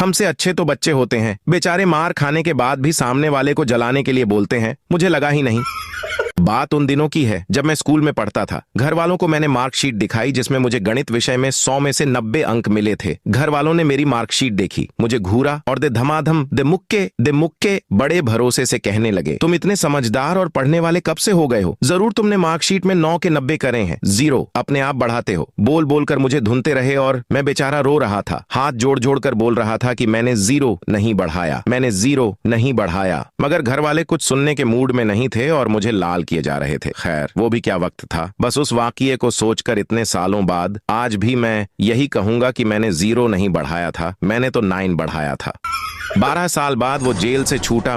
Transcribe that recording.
हमसे अच्छे तो बच्चे होते हैं, बेचारे मार खाने के बाद भी सामने वाले को जलाने के लिए बोलते हैं। मुझे लगा ही नहीं। बात उन दिनों की है जब मैं स्कूल में पढ़ता था। घर वालों को मैंने मार्कशीट दिखाई जिसमें मुझे गणित विषय में 100 में से 90 अंक मिले थे। घर वालों ने मेरी मार्कशीट देखी, मुझे घूरा और दे धमाधम दे मुक्के बड़े भरोसे से कहने लगे, तुम इतने समझदार और पढ़ने वाले कब से हो गए हो? जरूर तुमने मार्कशीट में 9 के 90 करे हैं। 0 अपने आप बढ़ाते हो। बोल बोल कर मुझे धुनते रहे और मैं बेचारा रो रहा था, हाथ जोड़ जोड़ कर बोल रहा था कि मैंने 0 नहीं बढ़ाया, मैंने 0 नहीं बढ़ाया। मगर घर वाले कुछ सुनने के मूड में नहीं थे और मुझे लाल किए जा रहे थे। खैर, वो भी क्या वक्त था। बस उस वाकये को सोचकर इतने सालों बाद आज भी मैं यही कहूंगा कि मैंने 0 नहीं बढ़ाया था, मैंने तो 9 बढ़ाया था। 12 साल बाद वो जेल से छूटा